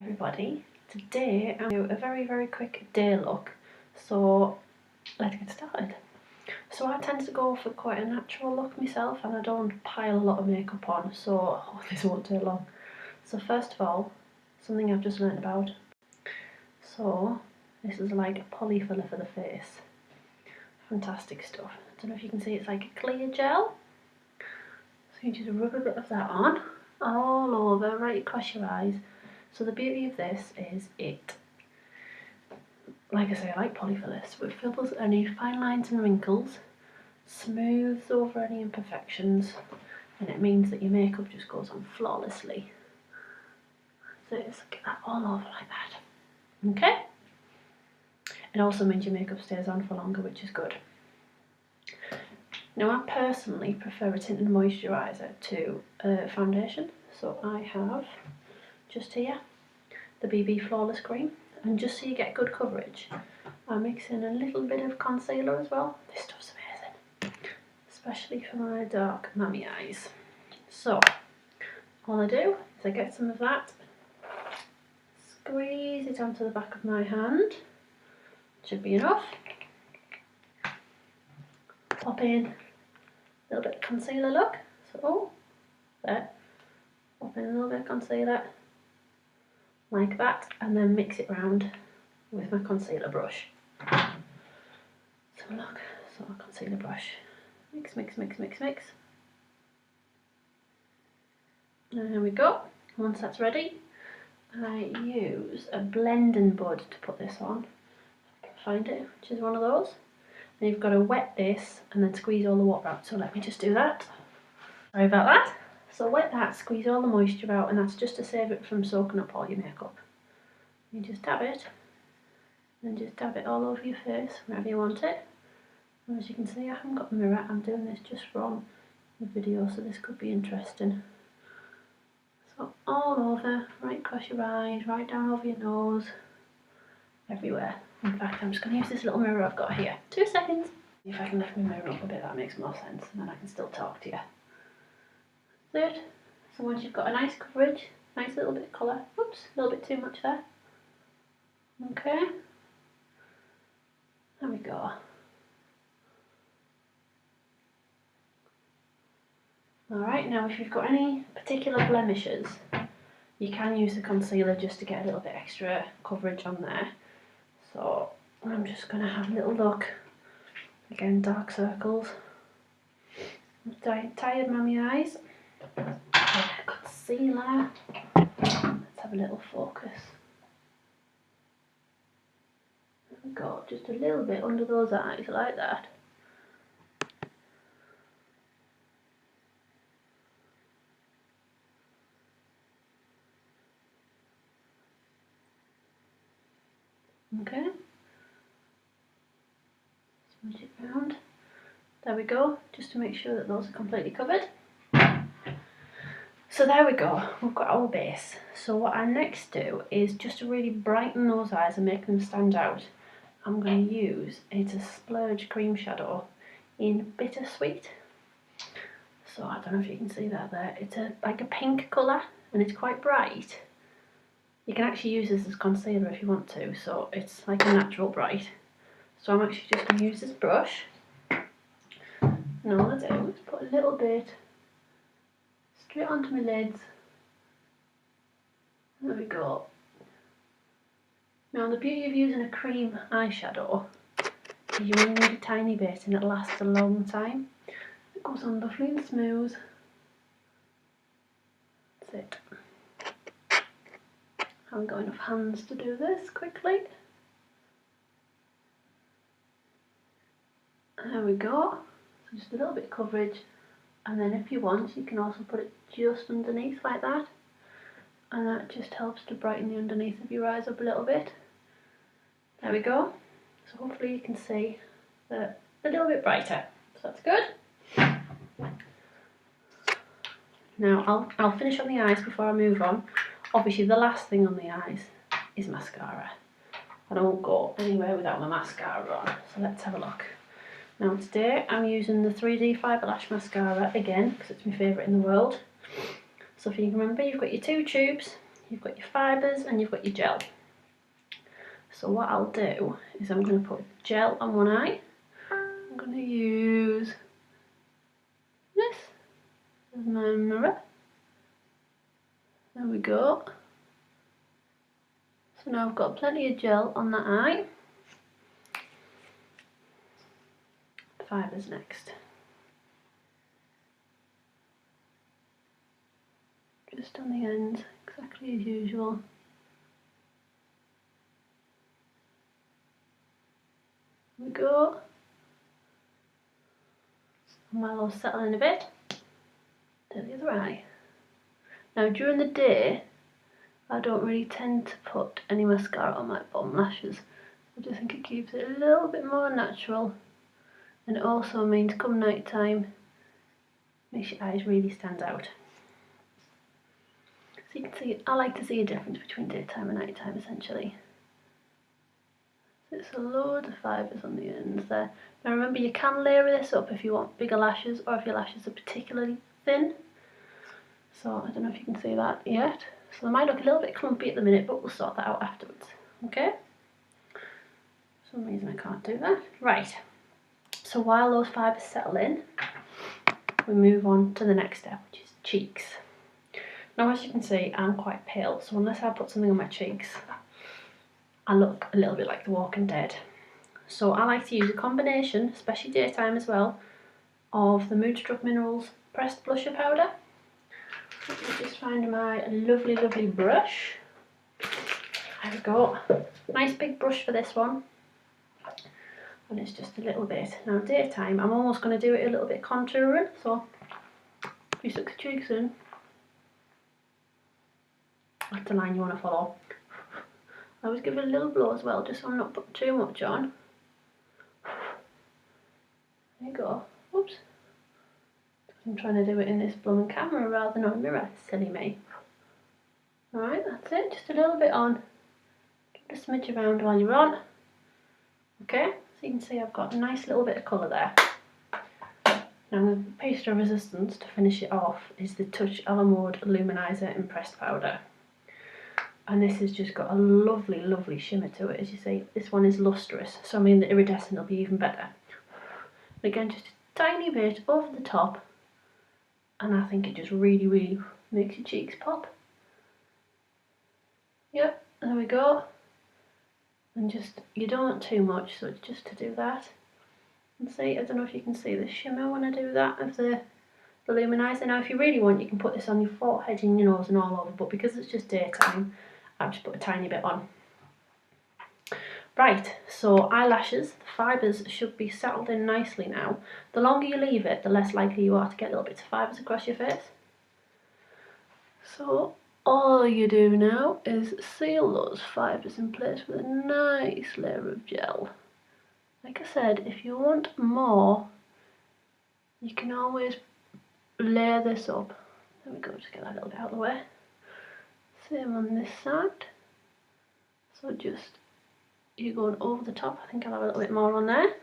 Everybody, today I'm going to do a very quick day look, so let's get started. So I tend to go for quite a natural look myself, and I don't pile a lot of makeup on, so this won't take long. So first of all, something I've just learned about. So this is like a poly filler for the face. Fantastic stuff. I don't know if you can see, it's like a clear gel. So you just rub a bit of that on all over, right across your eyes. So the beauty of this is like I say, I like polyfiller, so it fills any fine lines and wrinkles, smooths over any imperfections, and it means that your makeup just goes on flawlessly. So just get that all over like that. Okay? It also means your makeup stays on for longer, which is good. Now I personally prefer a tinted moisturiser to a foundation, so I have just here the BB Flawless Cream, and just so you get good coverage, I mix in a little bit of concealer as well. This stuff's amazing, especially for my dark mummy eyes. So all I do is I get some of that, squeeze it onto the back of my hand, should be enough, pop in a little bit of concealer, look, so there, pop in a little bit of concealer, like that, and then mix it round with my concealer brush. So look, so a concealer brush, mix. And there we go. Once that's ready, I use a blending bud to put this on. If I can find it, which is one of those. And you've got to wet this and then squeeze all the water out. So let me just do that. Sorry about that. So wet that, squeeze all the moisture out, and that's just to save it from soaking up all your makeup. You just dab it, and just dab it all over your face, wherever you want it. And as you can see, I haven't got a mirror, I'm doing this just from the video, so this could be interesting. So all over, right across your eyes, right down over your nose, everywhere. In fact, I'm just going to use this little mirror I've got here. 2 seconds. If I can lift my mirror up a bit, that makes more sense, and then I can still talk to you. That's it. So once you've got a nice coverage, nice little bit of colour, oops, a little bit too much there. Okay, there we go. Alright, now if you've got any particular blemishes, you can use the concealer just to get a little bit extra coverage on there. So I'm just going to have a little look. Again, dark circles. Tired mummy eyes. Concealer. Let's have a little focus. There we go, just a little bit under those eyes, like that. Okay. Smudge it round. There we go, just to make sure that those are completely covered. So there we go, we've got our base. So what I next do is just to really brighten those eyes and make them stand out, I'm going to use a Splurge cream shadow in Bittersweet. So I don't know if you can see that there. It's like a pink colour, and it's quite bright. You can actually use this as concealer if you want to, so it's like a natural bright. So I'm actually just going to use this brush, and all I do is put a little bit straight onto my lids. There we go. Now the beauty of using a cream eyeshadow is you only need a tiny bit and it lasts a long time. It goes on lovely and smooth. That's it. I haven't got enough hands to do this quickly. There we go. So just a little bit of coverage, and then if you want you can also put it just underneath like that, and that just helps to brighten the underneath of your eyes up a little bit. There we go. So hopefully you can see that a little bit brighter. So that's good. Now I'll finish on the eyes before I move on. Obviously the last thing on the eyes is mascara. I don't go anywhere without my mascara on. So let's have a look. Now today I'm using the 3D Fibre Lash Mascara again because it's my favourite in the world. So if you can remember, you've got your 2 tubes, you've got your fibres and you've got your gel. So what I'll do is I'm going to put gel on one eye. I'm going to use this as my mirror. There we go. So now I've got plenty of gel on that eye. Fibres next. Just on the ends, exactly as usual. There we go. And while I'll settle in a bit, do the other eye. Now during the day, I don't really tend to put any mascara on my bottom lashes. I just think it keeps it a little bit more natural, and it also means come night time, makes your eyes really stand out. So you can see, I like to see a difference between daytime and nighttime essentially. So it's a load of fibres on the ends there. Now remember, you can layer this up if you want bigger lashes or if your lashes are particularly thin. So I don't know if you can see that yet. So they might look a little bit clumpy at the minute, but we'll sort that out afterwards. Okay? For some reason I can't do that. Right. So while those fibres settle in, we move on to the next step, which is cheeks. Now as you can see, I'm quite pale, so unless I put something on my cheeks, I look a little bit like The Walking Dead. So I like to use a combination, especially daytime as well, of the Moodstruck Minerals pressed blusher powder. Let me just find my lovely, lovely brush. There we go. Nice big brush for this one. And it's just a little bit. Now daytime, I'm almost going to do it a little bit contouring, so if you suck the cheeks in, that's the line you want to follow. I always give it a little blow as well, just so I'm not putting too much on. There you go. Whoops. I'm trying to do it in this blooming camera rather than on a mirror. Silly me. Alright, that's it. Just a little bit on. Give it a smidge around while you're on. Okay, so you can see I've got a nice little bit of colour there. Now the paste of resistance to finish it off is the Touch Alamode Luminizer Impressed Powder. And this has just got a lovely, lovely shimmer to it. As you see, this one is lustrous, so I mean the iridescent will be even better. And again, just a tiny bit over the top, and I think it just really, really makes your cheeks pop. Yep, there we go. And just, you don't want too much, so it's just to do that. And see, I don't know if you can see the shimmer when I do that of the luminizer. Now if you really want, you can put this on your forehead and your nose and all over, but because it's just daytime, I've just put a tiny bit on. Right, so eyelashes, the fibres should be settled in nicely now. The longer you leave it, the less likely you are to get little bits of fibres across your face. So all you do now is seal those fibres in place with a nice layer of gel. Like I said, if you want more, you can always layer this up. There we go, just get that a little bit out of the way. Same on this side. So just, you're going over the top. I think I'll have a little bit more on there.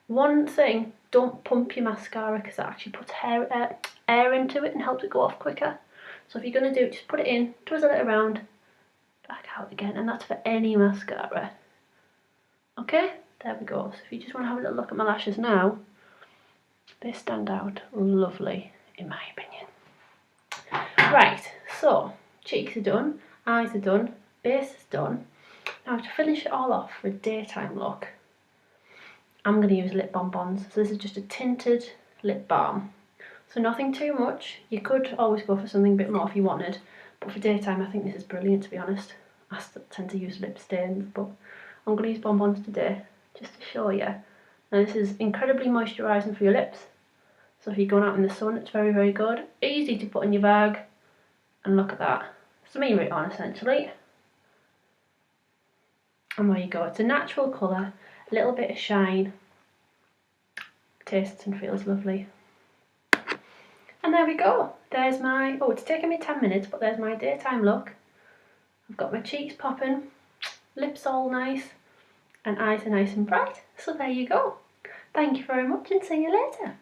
One thing, don't pump your mascara because that actually puts air into it and helps it go off quicker. So if you're going to do it, just put it in, twizzle it around, back out again, and that's for any mascara. Okay, there we go. So if you just want to have a little look at my lashes now, they stand out lovely in my opinion. Right, so cheeks are done, eyes are done, base is done. Now to finish it all off for a daytime look, I'm going to use lip bonbons. So this is just a tinted lip balm. So nothing too much. You could always go for something a bit more if you wanted, but for daytime I think this is brilliant, to be honest. I still tend to use lip stains, but I'm going to use bonbons today just to show you. Now this is incredibly moisturising for your lips. So if you're going out in the sun, it's very, very good. Easy to put in your bag. And look at that. Smear it on essentially. And there you go. It's a natural colour, a little bit of shine. Tastes and feels lovely. And there we go. There's my, oh, it's taken me 10 minutes, but there's my daytime look. I've got my cheeks popping, lips all nice, and eyes are nice and bright. So there you go. Thank you very much and see you later.